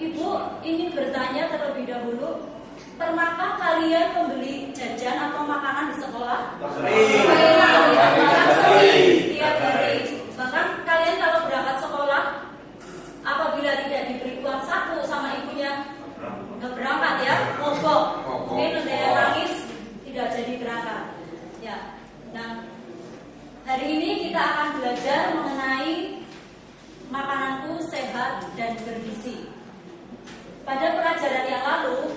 Ibu ingin bertanya terlebih dahulu, pernahkah kalian membeli jajan atau makanan di sekolah? Sering. Tiap hari. Bahkan kalian kalau berangkat sekolah, apabila tidak diberi uang saku sama ibunya, nggak berangkat ya, mogok. Mungkin ada yang nangis, tidak jadi berangkat. Ya. Nah, hari ini kita akan belajar mengenai makananku sehat dan bergizi. Pada pelajaran yang lalu,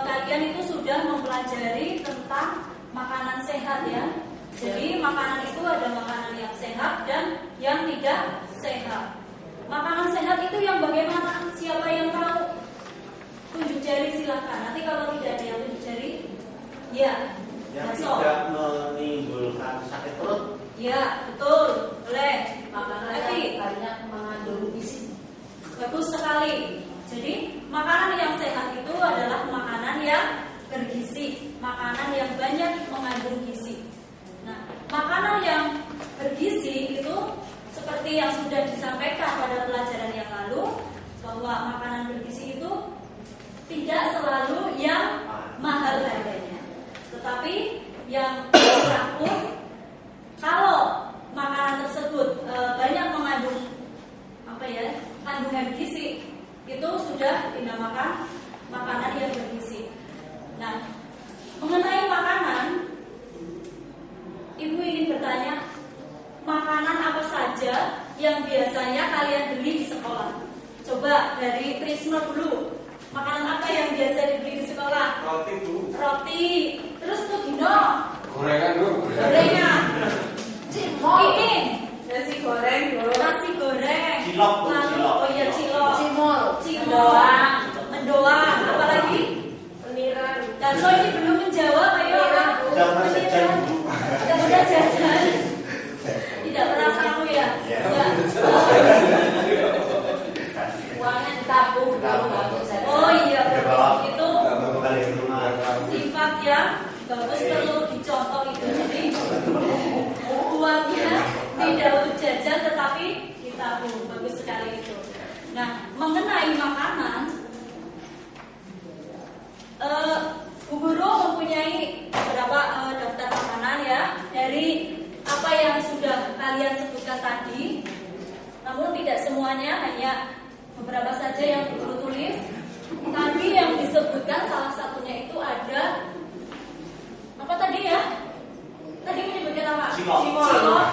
kalian itu sudah mempelajari tentang makanan sehat ya. Jadi makanan itu ada makanan yang sehat dan yang tidak sehat. Makanan sehat itu yang bagaimana? Siapa yang tahu? Tunjuk jari silakan. Nanti kalau tidak ada yang tunjuk jari, ya. Yang tidak menimbulkan sakit perut. Ya, betul. Boleh. Makanan yang banyak mengandung gizi. Bagus sekali. Jadi makanan yang sehat itu adalah makanan yang bergizi, makanan yang banyak mengandung gizi. Nah, makanan yang bergizi itu seperti yang sudah disampaikan pada pelajaran yang lalu, bahwa makanan bergizi itu tidak selalu yang mahal harganya, tetapi yang murah pun kalau makanan tersebut banyak mengandung kandungan gizi, itu sudah dinamakan makanan yang bergizi. Nah, mengenai makanan, Ibu ingin bertanya, makanan apa saja yang biasanya kalian beli di sekolah? Coba dari Prisma dulu. Makanan apa yang biasa dibeli di sekolah? Roti, Bu. Roti. Terus tuh Gino? Gorengan, Bu. Gorengan. Ini Nasi goreng, Bu. nasi goreng. Cilok, Bu, Lalu, cilok. oh iya cilok. Cimol. Mendoan. Apalagi? Peniran. Dan so ini belum menjawab, ayo. Jangan jajan, Bu. Udah jajan. Tidak pernah samu ya? Ya. Ya. Uangnya ditabung dulu baru saya. Oh iya, itu Kembali ke rumah. sifat yang bagus, perlu dicontoh itu. Jadi uangnya tidak untuk jajan tetapi ditabung. Bagus sekali itu. Nah, mengenai makanan, Bu Guru mempunyai beberapa daftar makanan ya, dari apa yang sudah kalian sebutkan tadi. Namun tidak semuanya, hanya beberapa saja yang Bu Guru tulis. Tadi yang disebutkan salah satunya itu ada apa tadi ya? Tadi menyebutkan apa?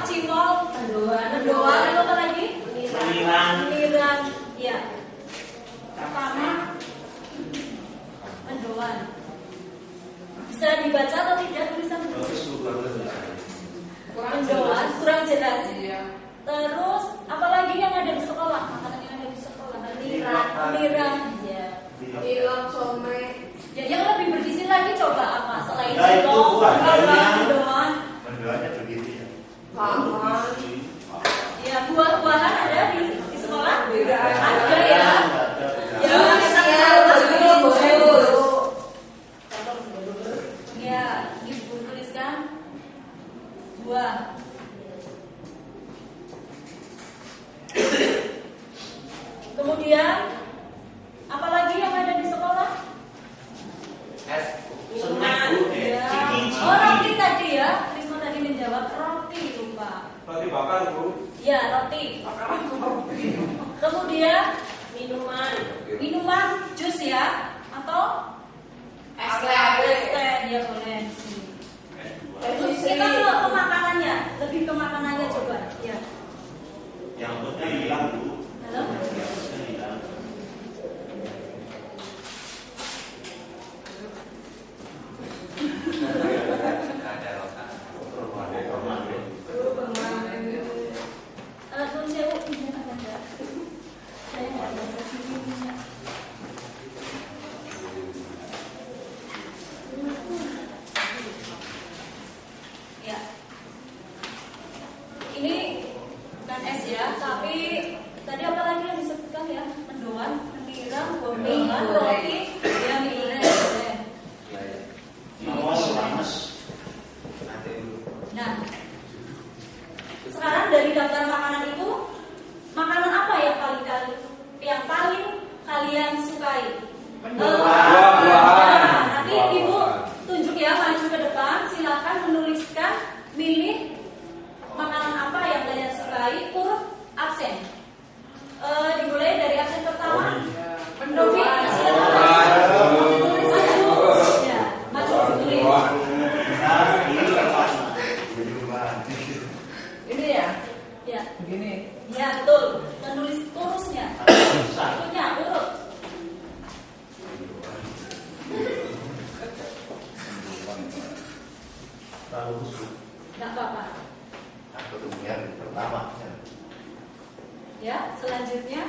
Cimol, mendoan, apa lagi? Meniran, ya. Pertama, mendoan. Bisa dibaca atau tidak tulisan? Mendoan, kurang jelas. Terus, apalagi yang ada di sekolah? Makanan yang ada di sekolah. Meniran, ya. Cilok, somai. Ya, yang lebih bergizi lagi coba apa? Selain Ya, itu cilok, buah-buahnya. mendoan. Mendoannya begitu ya. Paman. Ya, buah-buahan ada di sekolah? Tidak ada. Ada ya. Ya, ya, Ibu tuliskan buah. Kemudian apalagi yang ada di sekolah? Es snack, Bu. Ya. Ciki. Oh, roti tadi ya. Risma tadi menjawab roti, lupa. Roti bakar, Bu. Ya, roti. Kemudian minuman jus ya, atau es teh ya boleh. Kita ke makanannya, lebih ke makanannya coba. Ya. Yang penting hilang, Bu. Halo. Nun sewu, ini ada enggak? Saya nggak baca sini. Ya. Ini bukan es ya, tapi tadi apa lagi yang disebutkan ya? Mendoan, meniran, bondolan, roti, ya mie goreng. Awas, panas. Nah, sekarang dari daftar makanan itu, makanan apa yang paling kalian sukai? Buah-buahan. Nanti Ibu tunjuk ya, maju ke depan. Silakan menuliskan, milih makanan apa yang kalian sukai. Huruf absen. Dimulai dari absen pertama. Robi, silakan. Maju. Ya, maju ditulis. Ini ya? Ya, Begini. ya betul. Menulis urusnya. Urutnya, urut. Lalu busuk. Nggak apa-apa. Aku dengar pertama. Ya, selanjutnya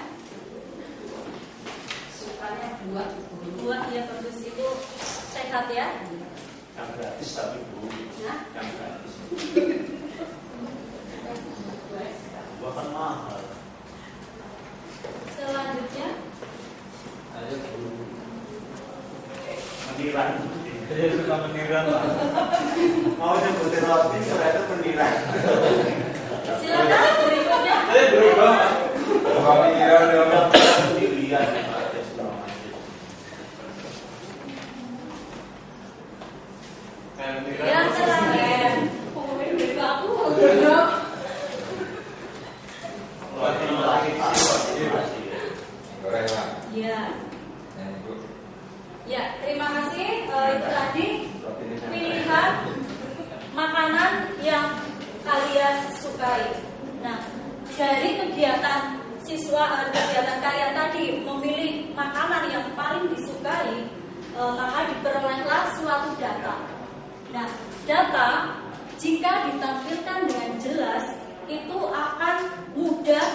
Sukanya buat. buah ya bagus itu sehat ya. Yang gratis tapi Bu. Nah, Yang gratis. Buah kan mahal. selanjutnya Meniran. Saya suka meniran lah. Mau nyebutin roti, ternyata meniran. silakan berikutnya. Berubah. Kami kira udah Sendirian. Yang terakhir, ngomongin dari aku. gorengan. Ya, Yang itu ya terima kasih. Itu tadi pilihan makanan yang kalian sukai. Nah, dari kegiatan kegiatan kalian tadi memilih makanan yang paling disukai, maka diperolehlah suatu data. Nah, data jika ditampilkan dengan jelas itu akan mudah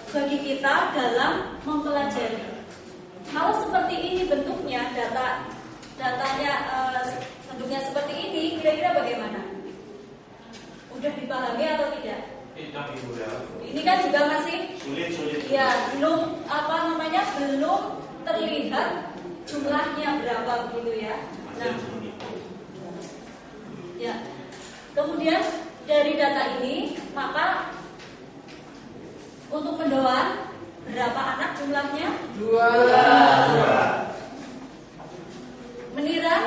bagi kita dalam mempelajari. Kalau seperti ini bentuknya, datanya bentuknya seperti ini, kira-kira bagaimana? Udah dipahami atau tidak? Ini kan juga masih Sulit. ya belum belum terlihat jumlahnya berapa begitu ya. Nah, ya. Kemudian dari data ini maka untuk mendoan berapa anak jumlahnya? 2. Meniran?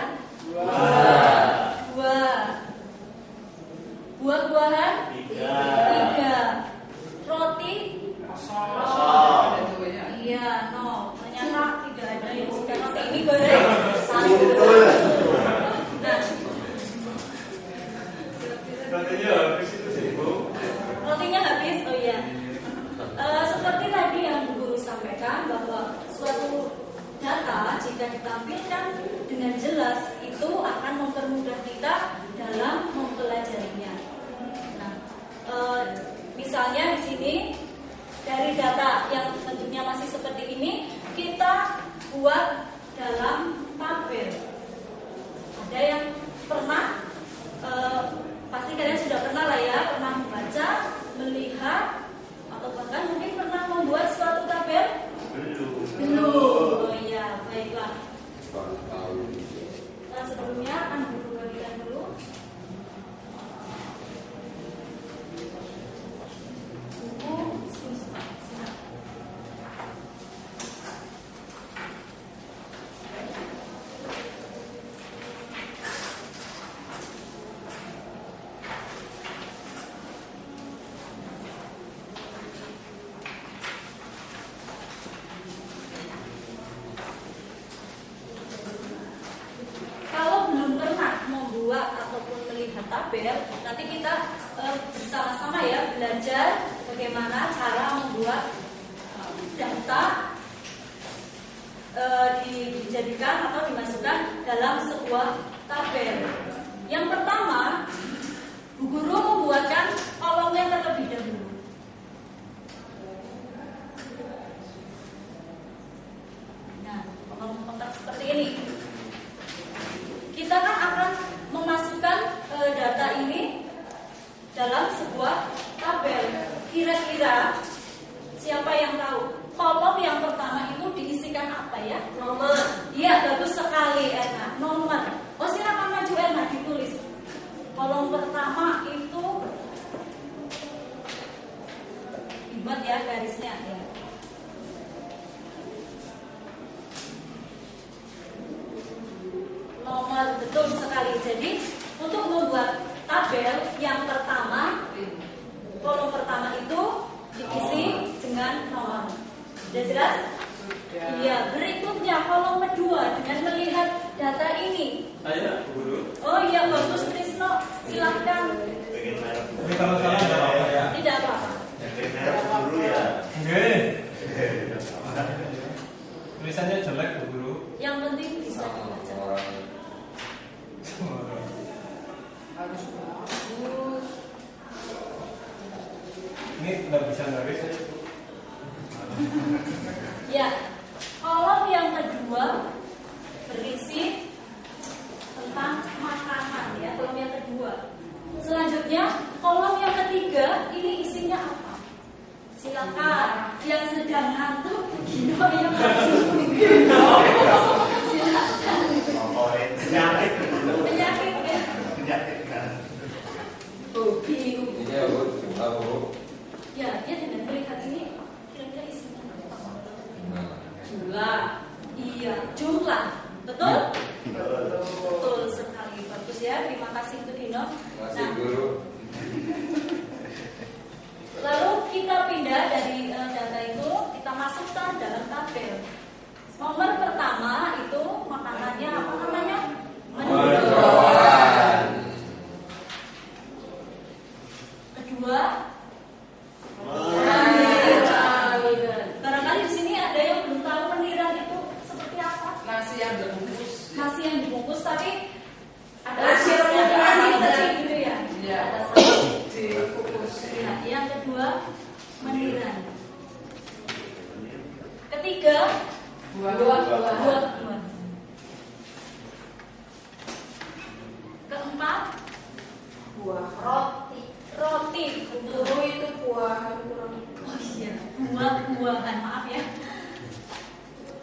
2. Buah-buahan? 3. Roti? Kosong. Iya, no. Ternyata tidak ada yang suka roti ini goreng. Nah, rotinya habis. Oh iya. Seperti tadi yang Bu Guru sampaikan bahwa suatu data jika ditampilkan dengan jelas itu akan mempermudah kita dalam mempelajarinya. Nah, misalnya di sini dari data yang bentuknya masih seperti ini kita buat dalam tabel. Ada yang pernah pasti kalian sudah pernah lah ya, pernah membaca, melihat, atau bahkan mungkin pernah membuat suatu tabel? Belum. Oh iya, baiklah. Nah, sebelumnya akan Guru bagikan dulu. Buku Siswa. Kalau belum pernah membuat ataupun melihat tabel, nanti kita bersama-sama ya belajar bagaimana cara membuat data dijadikan atau dimasukkan dalam sebuah tabel. Yang pertama, Bu Guru membuatkan kolomnya terlebih dahulu. Nah, kolom kotak seperti ini. Kita kan akan memasukkan data ini dalam sebuah tabel. Kira-kira siapa yang tahu kolom yang pertama itu diisikan apa ya? Nomor. Iya, bagus sekali Erna. Nomor. Oh, silakan maju Erna, ditulis. Kolom pertama itu dibuat ya garisnya ya. Betul sekali. Jadi untuk membuat tabel yang pertama, kolom pertama itu diisi dengan nomor. Sudah jelas? Iya. Berikutnya kolom kedua dengan melihat data ini. Saya guru. Oh iya, bagus Krisno. Silakan. Pengen merah. Ini kalau salah nggak apa-apa ya. Tidak apa-apa. Yang pengen merah dulu ya. Oke. Tulisannya jelek Bu Guru. Yang penting bisa dibaca. Harus bagus. Ini nggak bisa nulis ya. Ya, kolom yang kedua berisi tentang makanan ya, kolom yang kedua. Selanjutnya, kolom yang ketiga ini isinya apa? Silakan yang sedang ngantuk, Gino yang silakan. Favorit penyakit. Penyakit ya. Penyakit kan. Hobi. Ini ya Bu, jumlah Bu. Ya, dia dengan melihat ini kira-kira isinya apa? Nah. Jumlah. Iya, jumlah. Betul? Betul. Betul sekali. Bagus ya. Terima kasih untuk Dino. Masih Guru. Lalu kita pindah dari data itu, kita masukkan dalam tabel. Nomor pertama itu makanannya apa namanya? Mendoan. Kedua, Wah. barangkali di sini ada yang belum tahu meniran itu seperti apa? Nasi yang dibungkus. Nasi yang dibungkus tapi ada Nasi yang kecil ada. gitu ya. Iya. Ada satu. Dibungkus. Ya, yang kedua meniran. Ketiga buah-buah. Keempat Buah. roti. Guru itu buah. Oh iya, buah-buahan, maaf ya.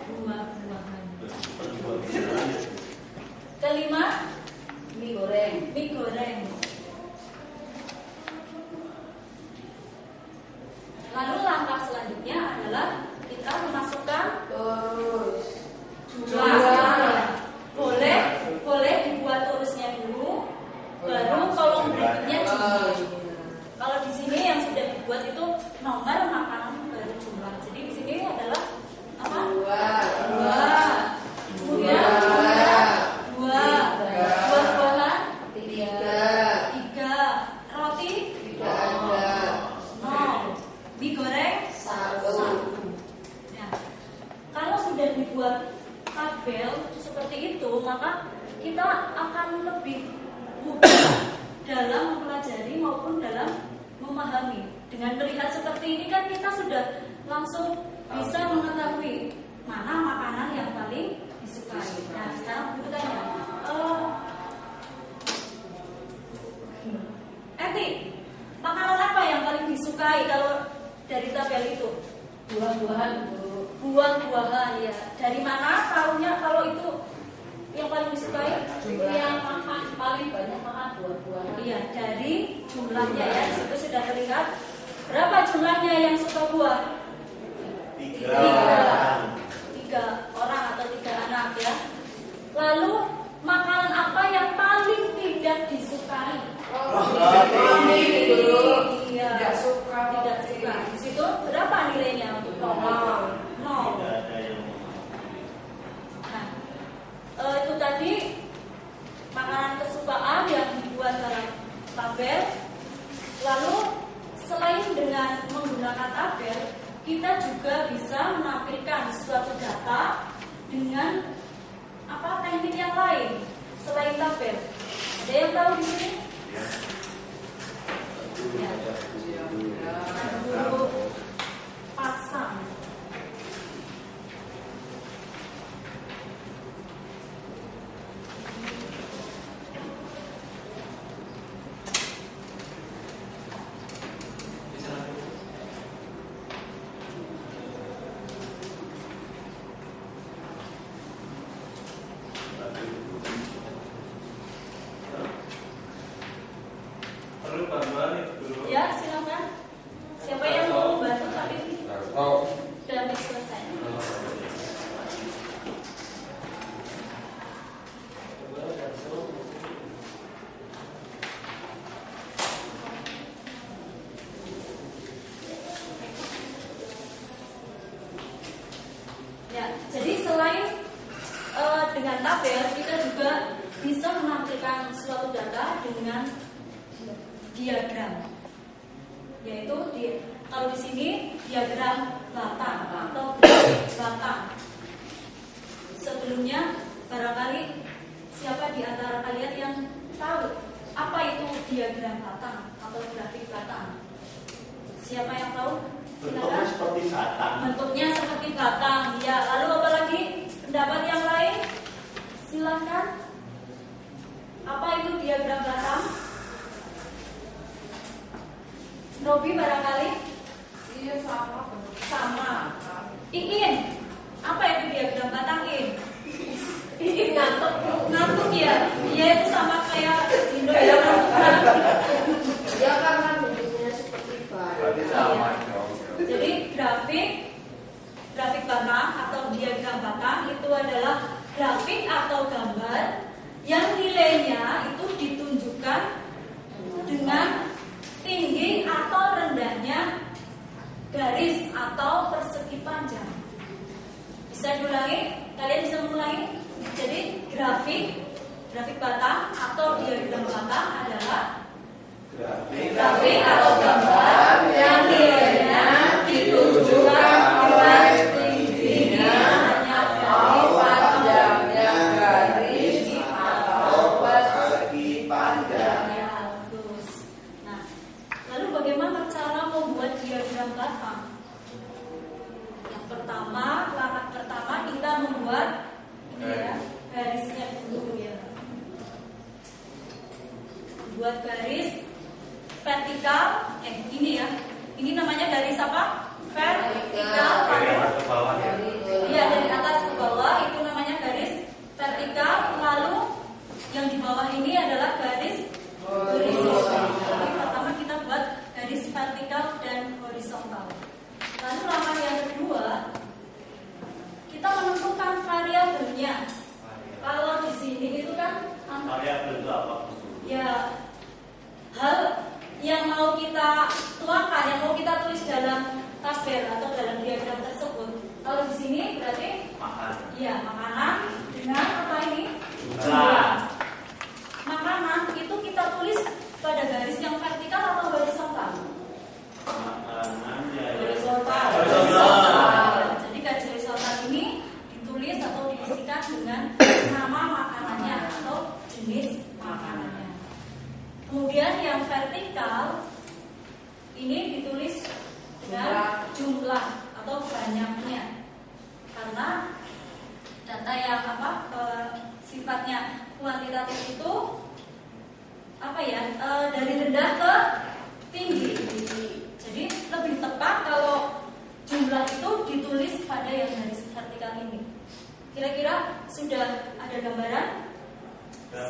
Buah-buahan. Kelima, Mie goreng. mie goreng. Lalu langkah selanjutnya adalah kita memasukkan Terus jumlah. Boleh dibuat tulisnya dulu, baru kolom berikutnya jumlah. Kalau di sini yang sudah dibuat itu nomor makanan baru jumlah. Jadi di sini adalah apa? Dua. Kemudian dua. Buah-buahan tiga. Roti nol. Mie goreng satu. Nah, kalau sudah dibuat tabel seperti itu, maka kita akan lebih mudah dalam mempelajari maupun dalam memahami. Dengan melihat seperti ini kan kita sudah langsung bisa mengetahui mana makanan yang paling disukai. Nah, sekarang bertanya, Eti, makanan apa yang paling disukai kalau dari tabel itu? Buah-buahan ya. Dari mana tahunya kalau itu yang paling disukai? yang makan paling banyak makan buah-buahan. Iya, dari jumlahnya ya. Itu sudah terlihat. Berapa jumlahnya yang suka buah? Tiga orang atau 3 anak ya. Lalu makanan apa yang paling tidak disukai? Iya. Tidak suka. Tidak suka. Di situ berapa nilainya untuk nol? Nol. Nah, itu tadi makanan kesukaan yang dibuat dalam tabel. Lalu selain dengan menggunakan tabel, kita juga bisa menampilkan suatu data dengan teknik yang lain selain tabel. Ada yang tahu di sini? Ya. Guru pasang. Perlu bantuan nih guru. Ya, silakan. Siapa yang mau membantu tapi Oh, sudah selesai. Coba langsung. tabel kita juga bisa menampilkan suatu data dengan diagram, yaitu kalau di sini diagram batang atau grafik batang. Sebelumnya barangkali siapa di antara kalian yang tahu apa itu diagram batang atau grafik batang? Siapa yang tahu? Bentuknya seperti batang. Bentuknya seperti batang. Ya, lalu apa lagi? Pendapat yang lain? Silakan. Apa itu diagram batang? Robi barangkali? Iya sama. Sama. Iin, apa itu diagram batang, In? Ini Ngantuk ya? Iya, itu sama kayak Indo ya. Ya karena bentuknya seperti Berarti batu. sama. Jadi grafik batang atau diagram batang itu adalah grafik atau gambar yang nilainya itu ditunjukkan dengan tinggi atau rendahnya garis atau persegi panjang. Bisa diulangi? Kalian bisa mengulangi? Jadi grafik batang atau diagram batang adalah grafik atau gambar yang nilainya ditunjukkan dengan tingginya garis Panjangnya garis atau persegi panjang. ya, bagus. Nah, lalu bagaimana cara membuat diagram batang? Yang pertama, langkah pertama kita membuat ini ya, garisnya dulu ya. Buat garis vertikal, ini ya. Ini namanya garis apa? Vertikal. Dari Lalu atas ke bawah ya. iya, dari atas ke bawah itu namanya garis vertikal. Lalu yang di bawah ini adalah garis horizontal. Jadi pertama kita buat garis vertikal dan horizontal. Lalu langkah yang kedua, kita menentukan variabelnya. Kalau di sini itu kan Variabel itu apa? ya hal yang mau kita tuangkan, yang mau kita tulis dalam tabel atau dalam diagram tersebut. Kalau di sini berarti Makan. ya makanan dengan apa ini? Jumlah. Makanan itu kita tulis pada garis yang vertikal atau horizontal? Makanan ya. Horizontal. Horizontal. Jadi garis horizontal ini ditulis atau diisikan dengan nama makanannya atau jenis makanannya. Kemudian yang vertikal ini ditulis dengan jumlah atau banyaknya, karena data yang sifatnya kuantitatif itu dari rendah ke tinggi. Jadi lebih tepat kalau jumlah itu ditulis pada yang garis vertikal ini. Kira-kira sudah ada gambaran?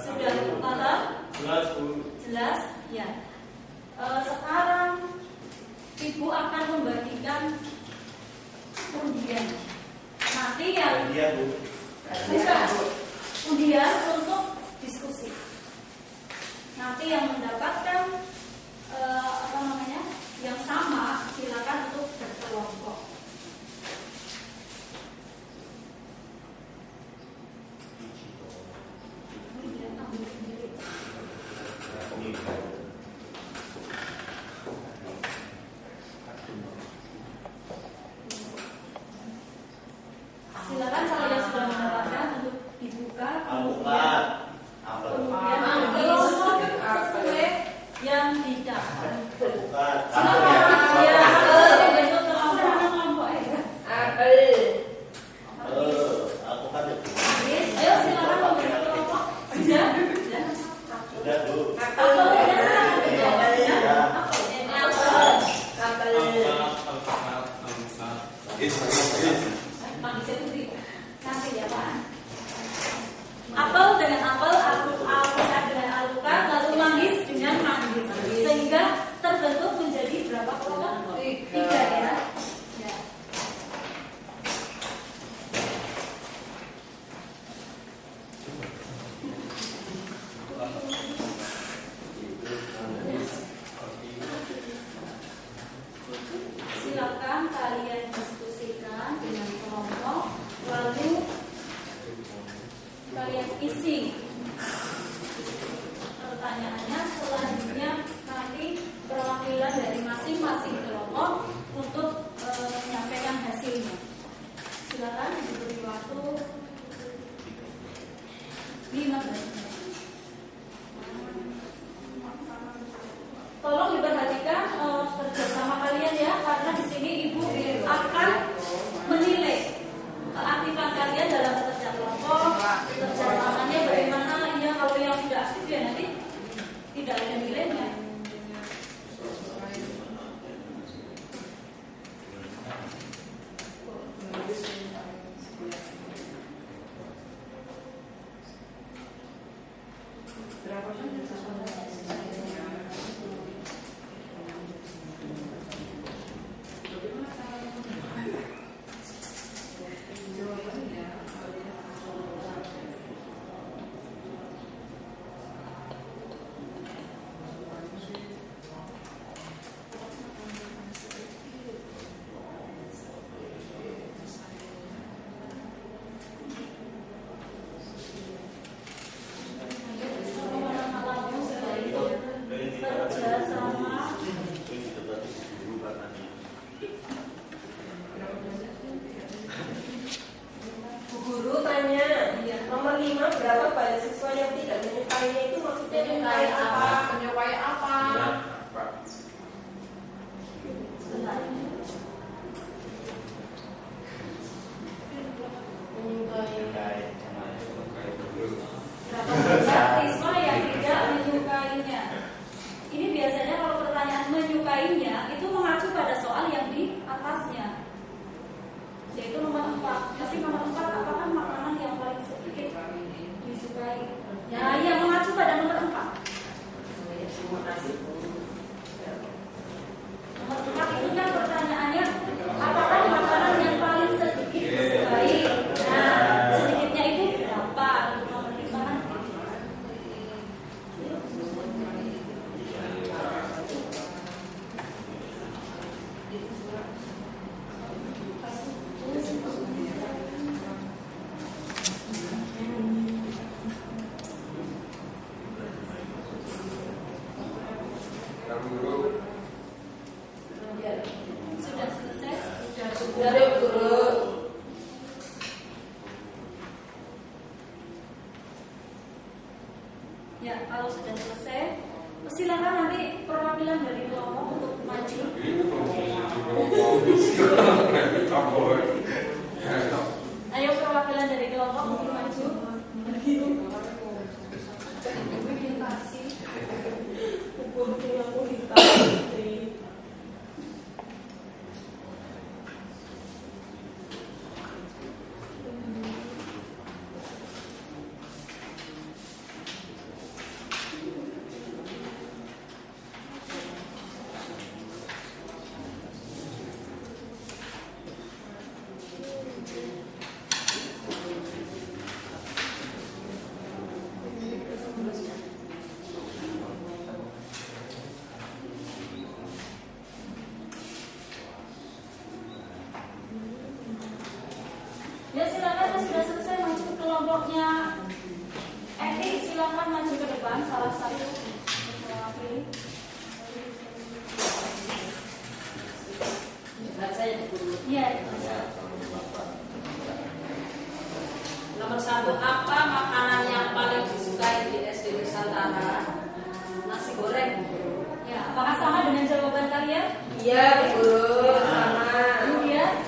Sudah paham? Jelas? Ya. Sekarang Ibu akan membagikan undian. Nanti yang Iya, Bu. bukan undian untuk diskusi. Nanti yang mendapatkan yang sama silakan untuk berkelompok. Silakan kalau yang sudah mendapatkan untuk dibuka. Alpukat. Apel. Kemudian ambil sesuai yang didapat. Alpukat. Silakan. Ya, bentuk kelompok ya. Apel. Alpukat ya. Ayo silakan membentuk kelompok. Sudah? Sudah, Bu. Atau sudah silakan menjawab ya. Apel. Nanti ya Pak. Apel dengan apel, alpukat dengan alpukat, lalu manggis dengan manggis, sehingga terbentuk menjadi berapa ya, karena di sini ibu akan menilai keaktifan kalian dalam bekerja kelompok, kerjasamanya bagaimana. Ya kalau yang tidak aktif ya nanti tidak ada nilainya. Siswa yang tidak menyukainya. Ini biasanya kalau pertanyaan menyukainya itu mengacu pada soal yang di atasnya, yaitu nomor 4. Jadi nomor 4 apakah makanan yang paling sedikit disukai? Ya, yang mengacu pada nomor 4. Nomor 4 itu kan pertanyaannya apakah makanan yang paling sedikit disukai? Nah, sedikitnya itu berapa? Nomor 5 kan? Guru. Sudah selesai? Sudah deh guru. Ya, kalau sudah selesai, silakan nanti perwakilan dari kelompok untuk maju. Ayo perwakilan dari kelompok untuk maju. Ya silakan, sudah selesai maju ke kelompoknya. Edi silakan maju ke depan, salah satu mewakili. Baca ya guru. Iya. Nomor 1, apa makanan yang paling disukai di SD Nusantara? Nasi goreng. Ya, apakah sama dengan jawaban kalian? Iya guru, sama. Iya.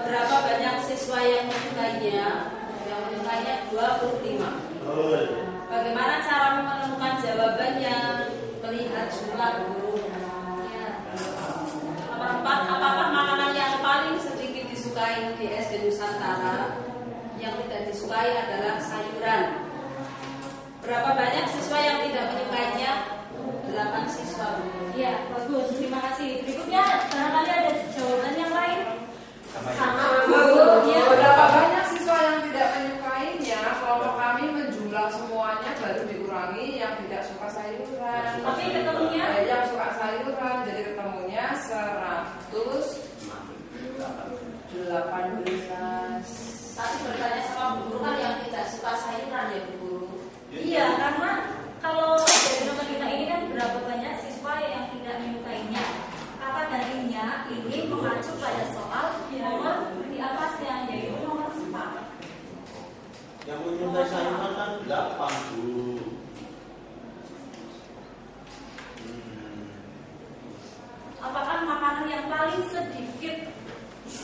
Berapa banyak siswa yang menyukainya? Yang menyukainya 25. Bagaimana cara menemukan jawabannya? Melihat jumlah guru. Ya. Nomor 4, apakah makanan yang paling sedikit disukai di SD Nusantara? Yang tidak disukai adalah sayuran. Berapa banyak siswa yang tidak menyukainya? 8 siswa. Iya, bagus. Terima kasih. Berikutnya, barangkali ada jawaban yang lain. Sama Bu. Ya. Berapa banyak siswa yang tidak menyukainya? Kelompok kami menjumlah semuanya baru dikurangi yang tidak suka sayuran. Tapi ketemunya Yang suka sayuran, jadi ketemunya 118. Tapi bertanya sama Bu Guru kan yang tidak suka sayuran ya Bu Guru. iya, karena kalau dari nomor kita ini kan berapa banyak siswa yang tidak menyukainya. Kata darinya ini mengacu pada soal nomor di atasnya, yaitu nomor 4. Yang menyukai sayuran kan 8, Bu. Apakah makanan yang paling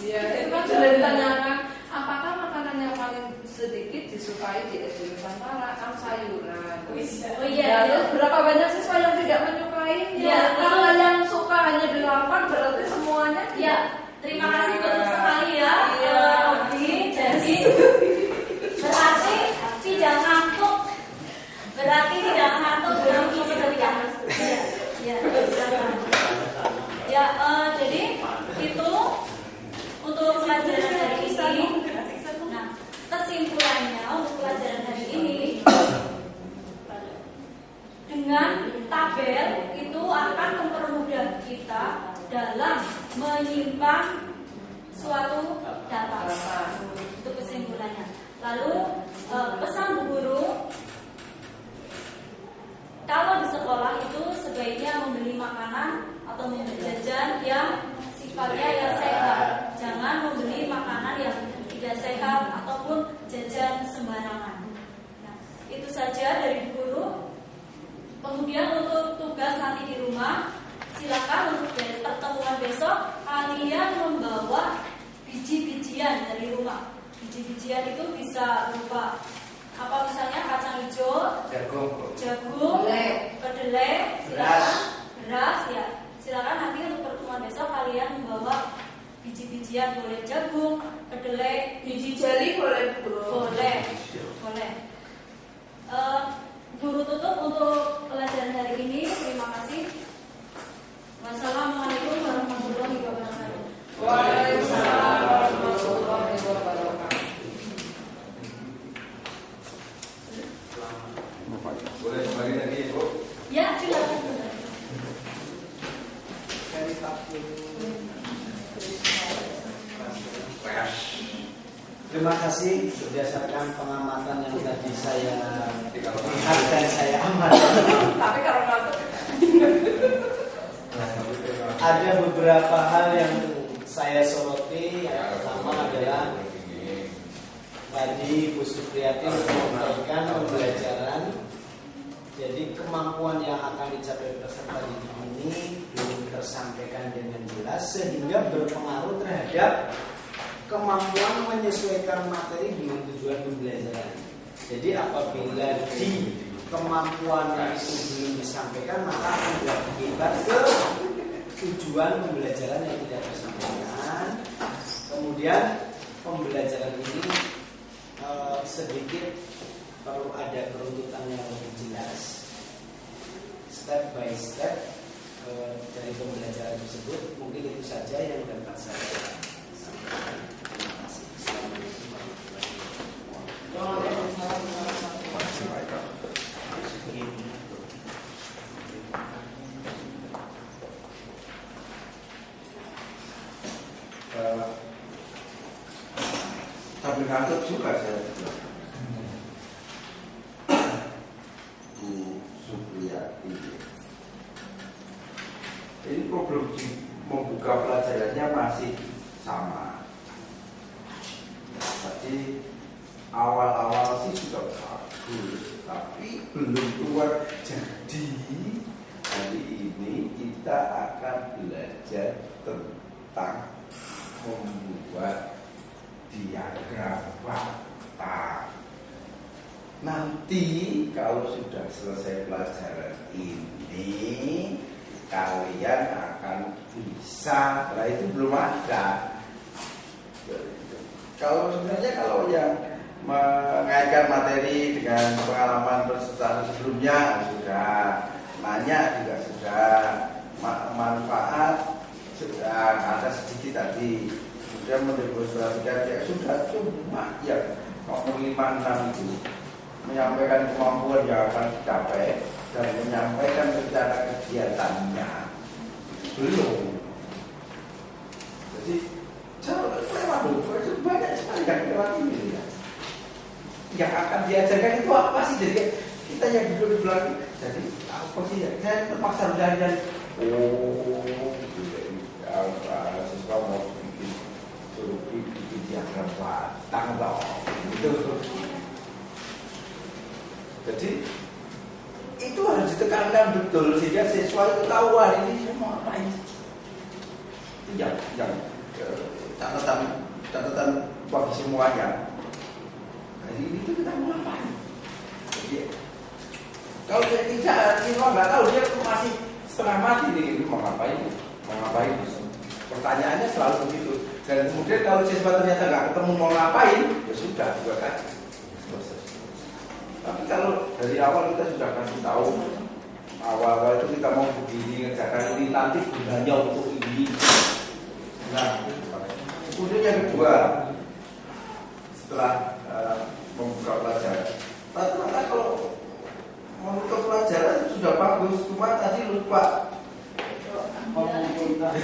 Iya, itu kan sudah ditanyakan apakah makanan yang paling sedikit disukai di SD Nusantara? Kan sayuran. Oh iya, Terus berapa banyak siswa yang tidak menyukainya? Iya, Kalau yang suka hanya 8, berarti semuanya ya. Terima kasih betul sekali ya, Obi. Jadi berarti tidak ngantuk. Berarti tidak ngantuk dalam isi ketika. Ya. Ya, jadi itu untuk pelajaran hari ini. Nah, kesimpulannya untuk pelajaran hari ini, dengan tabel itu akan mempermudah kita dalam menyimpan suatu data. Itu kesimpulannya. Lalu pesan Bu Guru, kalau di sekolah itu sebaiknya membeli makanan atau membeli jajan yang sifatnya yang sehat. Jangan membeli makanan yang tidak sehat ataupun jajan sembarangan. Nah, itu saja dari Bu Guru. Kemudian untuk tugas nanti di rumah, silakan untuk dari pertemuan besok kalian membawa biji-bijian dari rumah. Biji-bijian itu bisa berupa apa, misalnya kacang hijau, jagung, kedelai, silakan beras ya. Silakan nanti untuk pertemuan besok kalian membawa biji-bijian, boleh jagung, kedelai, biji jeli boleh, Bu? boleh. Guru tutup untuk pelajaran hari ini. Terima kasih. Wassalamualaikum warahmatullahi wabarakatuh. Waalaikumsalam warahmatullahi wabarakatuh. Boleh kembali lagi, Bu? Ya, silakan. Terima kasih berdasarkan pengamatan yang tadi saya lihat dan saya amati. Tapi kalau ngantuk Ada beberapa hal yang saya soroti. Yang pertama adalah tadi Bu Supriyati menyampaikan pembelajaran. Jadi kemampuan yang akan dicapai peserta didik ini belum tersampaikan dengan jelas sehingga berpengaruh terhadap kemampuan menyesuaikan materi dengan tujuan pembelajaran. Jadi apabila di kemampuan itu belum disampaikan, maka akan berakibat ke tujuan pembelajaran yang tidak tersampaikan. Kemudian pembelajaran ini sedikit perlu ada kerututan yang lebih jelas, step by step dari pembelajaran tersebut. Mungkin itu saja yang dapat saya sampaikan. Terima kasih. Assalamualaikum warahmatullahi wabarakatuh. Tapi ngantuk juga saya. Bu Supriyati. Ini problem membuka pelajarannya masih sama. Tadi awal-awal sih sudah bagus, tapi belum keluar. Jadi hari ini kita akan belajar tentang membuat diagram fakta. Nanti kalau sudah selesai pelajaran ini, kalian akan bisa. Nah itu belum ada. Kalau sebenarnya kalau yang mengaitkan materi dengan pengalaman peserta sebelumnya sudah, nanya juga sudah, manfaat sudah ada sedikit tadi. Kemudian mendemonstrasikan ya sudah, cuma yang nomor 5-6 itu menyampaikan kemampuan yang akan dicapai dan menyampaikan rencana kegiatannya belum. Jadi jauh lewat dulu, banyak sekali yang lewat ini ya. Yang akan diajarkan itu apa sih? Jadi kita yang duduk di belakang, jadi apa sih ya? Saya terpaksa belajar. Oh, siswa mau bikin diagram batang loh. Jadi itu harus ditekankan betul sehingga siswa itu tahu ini semua apa ini. Itu yang catatan bagi semuanya. Jadi itu kita mau ngapain? Jadi, kalau dia tidak, siswa nggak tahu, dia masih setengah mati nih, mau ngapain? Pertanyaannya selalu begitu. Dan kemudian kalau siswa ternyata nggak ketemu mau ngapain, ya sudah juga kan. Tapi kalau dari awal kita sudah kasih tahu, awal itu kita mau begini, ngerjakan ini, nanti gunanya untuk ini. Nah, kemudian yang kedua, setelah membuka pelajaran, rata-rata kalau membuka pelajaran itu sudah bagus, cuma tadi lupa mengumpulkan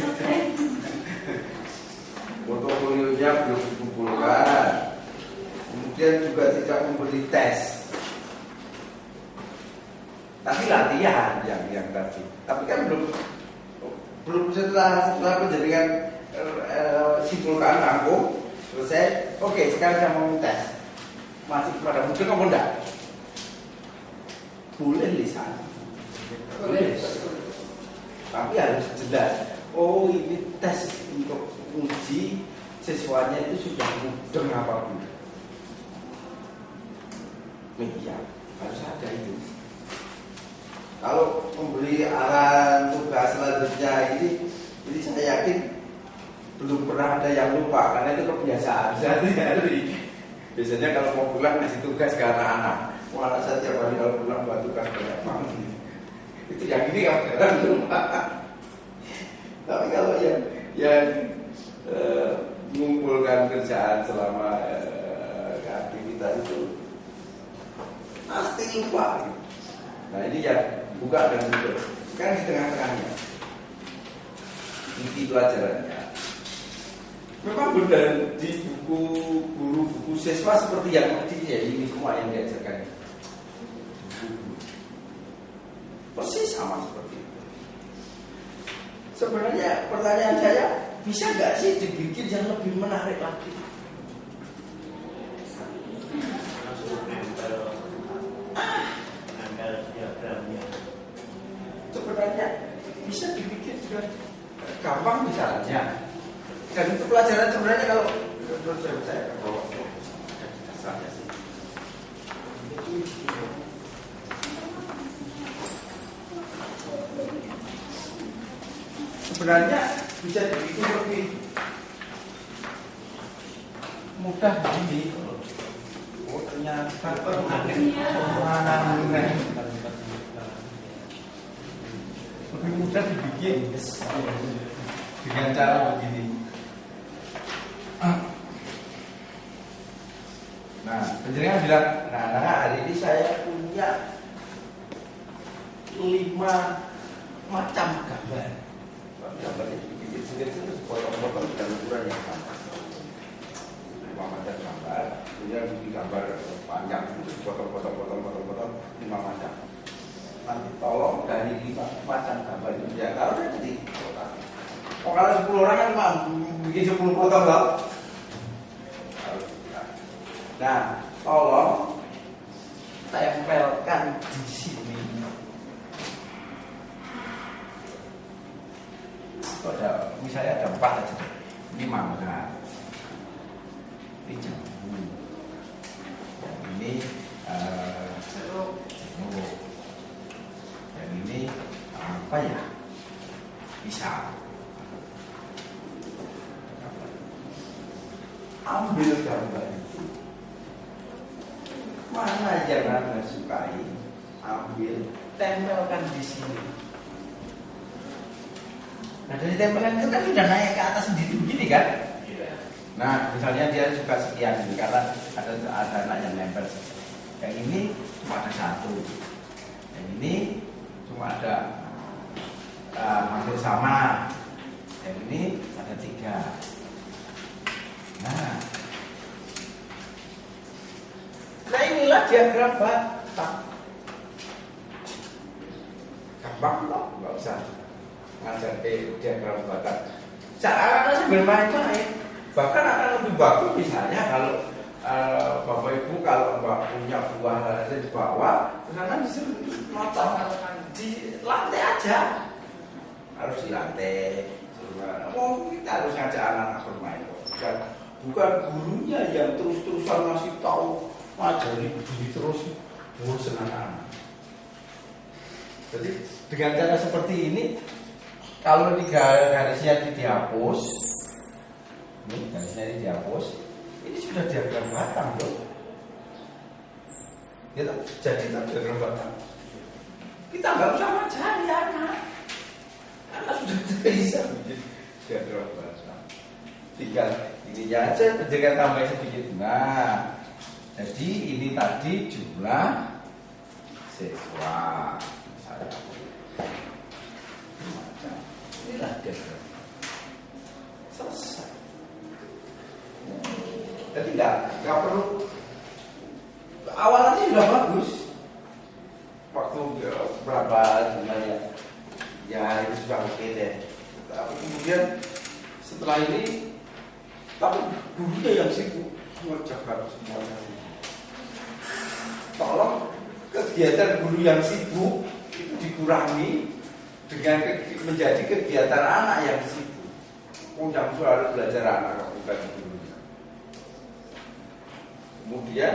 portofolionya belum dikumpulkan, kemudian juga tidak memberi tes. Tapi latihan yang tadi. Tapi kan belum setelah penjaringan simpulkan rangkum selesai. Oke, sekarang saya mau tes. Masih pada mungkin kamu enggak? Boleh lisan. Boleh. Tapi harus jelas. Oh, ini tes untuk uji siswanya itu sudah mudeng apa belum? Iya, harus ada itu. Kalau memberi arahan tugas selanjutnya ini saya yakin belum pernah ada yang lupa karena itu kebiasaan sehari-hari. Biasanya kalau mau pulang ngasih tugas ke anak-anak, anak saya tiap hari kalau pulang buat tugas banyak banget. Itu yang ini kadang lupa. Tapi kalau yang mengumpulkan kerjaan selama aktivitas itu pasti lupa. Nah ini ya buka dan tutup. Sekarang di tengah-tengahnya inti pelajarannya memang benar di buku guru, buku siswa seperti yang tadi ya, ini semua yang diajarkan persis sama seperti itu. Sebenarnya pertanyaan saya, bisa nggak sih dibikin yang lebih menarik lagi? Sebenarnya bisa dibikin juga gampang misalnya. Dan itu pelajaran sebenarnya kalau menurut saya bawa dasarnya sih. Sebenarnya bisa dibikin lebih mudah ini. Oh ternyata lebih mudah dibikin dengan cara begini. Nah, penjaringan bilang, nah hari ini saya punya 5 macam gambar. Gambarnya dibikin sendiri-sendiri, potong-potong dan ukuran yang sama. 5 macam gambar, kemudian bikin gambar panjang, potong-potong 5 macam. Nanti tolong dari 5 macam gambar itu dia taruh jadi kotak. Oh, kalau 10 orang kan bikin 10 potong loh. Nah, tolong tempelkan di sini. Misalnya ada 4 aja. Ini mangga, ini jambu, yang ini jeruk, yang ini apa ya? Pisang. Ambil gambar itu, mana yang Anda sukai, ambil, tempelkan di sini. Nah dari tempelan itu kan sudah naik ke atas sendiri begini kan? Nah misalnya dia suka sekian ini karena ada anak yang nempel. Yang ini cuma ada 1, yang ini cuma ada hampir sama, yang ini ada 3. Nah inilah diagram batang. Gampang loh, nggak usah ngajar diagram batang. Cara sih bermain-main. Bahkan akan lebih bagus misalnya kalau Bapak Ibu kalau punya buah di bawah, karena disuruh motong di lantai aja. Harus di lantai. Kita harus ngajak anak-anak bermain. Bukan gurunya yang terus-terusan ngasih tahu, ngajari begini terus, bosan anak-anak. Jadi dengan cara seperti ini, kalau di garisnya dihapus, ini garisnya dihapus, ini sudah diagram batang loh. Gitu, jadi diagram batang. Kita nggak usah ngajari anak, anak sudah bisa bikin diagram batang. Tinggal ini aja, jangan tambah sedikit. Nah, jadi ini tadi jumlah siswa. Inilah diagram. Selesai. Jadi nggak perlu. Awalnya sudah bagus. Waktu berapa jumlahnya? Ya itu sudah oke deh. Tapi kemudian setelah ini, tapi gurunya yang sibuk mengerjakan semuanya. Tolong kegiatan guru yang sibuk itu dikurangi dengan menjadi kegiatan anak yang sibuk. Yang selalu belajar anak bukan gurunya. Kemudian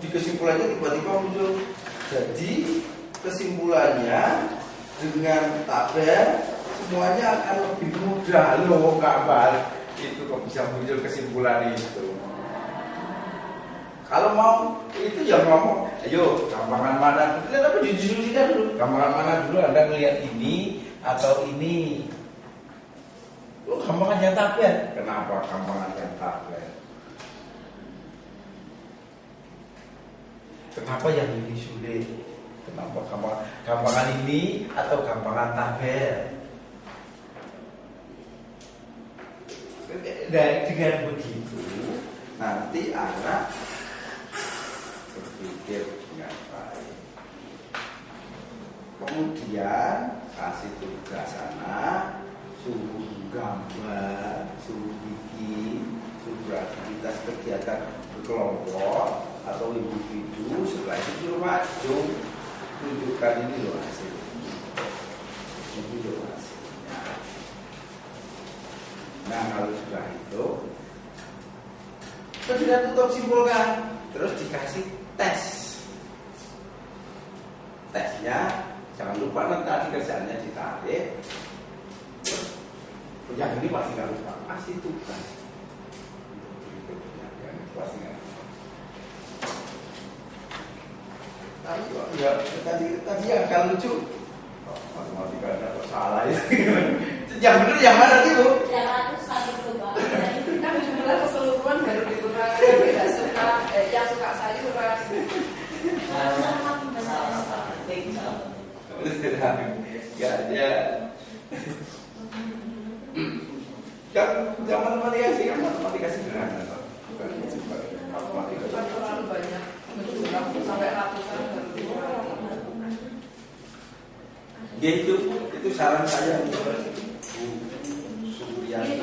di kesimpulannya tiba-tiba muncul. Jadi kesimpulannya dengan tabel semuanya akan lebih mudah loh kabar. Itu kok bisa muncul kesimpulan itu. Kalau mau itu ya ngomong, ayo gampangan mana dulu, tapi didiskusikan dulu. Gampangan mana dulu Anda melihat ini atau ini? Oh, gampangan yang tabel. Kenapa gampangan yang tabel? Kenapa yang ini sulit? Kenapa gampangan ini atau gampangan tabel? Dengan begitu nanti anak berpikir dengan baik. Kemudian kasih tugas anak, suruh gambar, suruh bikin, suruh beraktivitas kegiatan berkelompok atau individu. Setelah itu suruh maju, tunjukkan ini loh hasilnya. Ini loh hasilnya. Nah kalau sudah itu, sudah tutup simpulkan, terus dikasih tes. Tesnya jangan lupa nanti kerjaannya ditarik. Yang ini pasti nggak lupa, kasih tugas. Pasti nggak lupa. Tadi yang agak lucu. Matematika ada salah ya. Yang benar yang mana sih Bu? Yang ratus satu coba. Kan jumlah keseluruhan baru digunakan. Tidak suka, yang suka sayuran. Ya, ya. Kan yang matematika sih kan matematika sederhana. Bukan matematika Terlalu banyak. Sampai ratusan baru digunakan. Ya itu saran saya untuk Bu Supriyani.